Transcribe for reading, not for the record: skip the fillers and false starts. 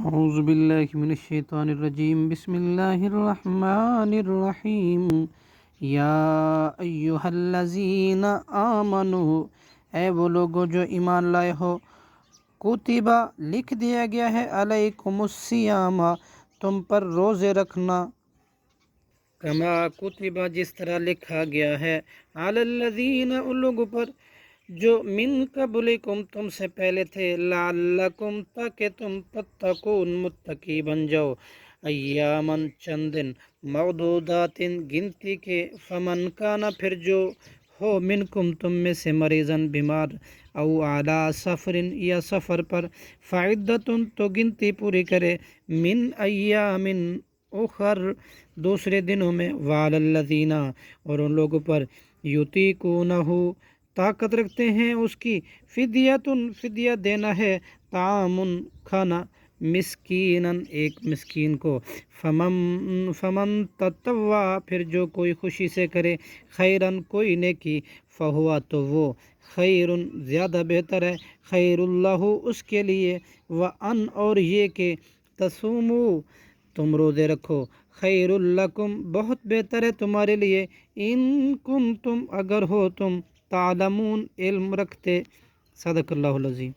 اعوذ باللہ من الشیطان الرجیم بسم اللہ الرحمن الرحیم یا ایہا الذین آمنوا، اے وہ لوگو جو ایمان لائے ہو، کتبہ لکھ دیا گیا ہے، علیکم الصیام تم پر روزے رکھنا، کما کتبہ جس طرح لکھا گیا ہے، علی الذین ان لوگوں پر جو من قبلکم تم سے پہلے تھے، لعلکم تاکہ تم تتقون متقی بن جاؤ، ایامن چند دن، معدودات گنتی کے، فمن کانا پھر جو ہو، منکم تم میں سے، مریضن بیمار، او علی سفر یا سفر پر، فعدتن تو گنتی پوری کرے، من ایامن اخر دوسرے دنوں میں، وعلی الذین اور ان لوگوں پر، یطیقونہ طاقت رکھتے ہیں اس کی، فدیتن فدیہ دینا ہے، طعام کھانا، مسکینن ایک مسکین کو، فمن تطوع پھر جو کوئی خوشی سے کرے، خیرن کوئی نیکی، فہوا تو وہ، خیرن زیادہ بہتر ہے، خیر اللہ اس کے لیے، وان اور یہ کہ تصومو تم روزے رکھو، خیر لکم بہت بہتر ہے تمہارے لیے، ان کنتم اگر ہو تم، تعلمون علم رکھتے، صدق اللہ العظیم۔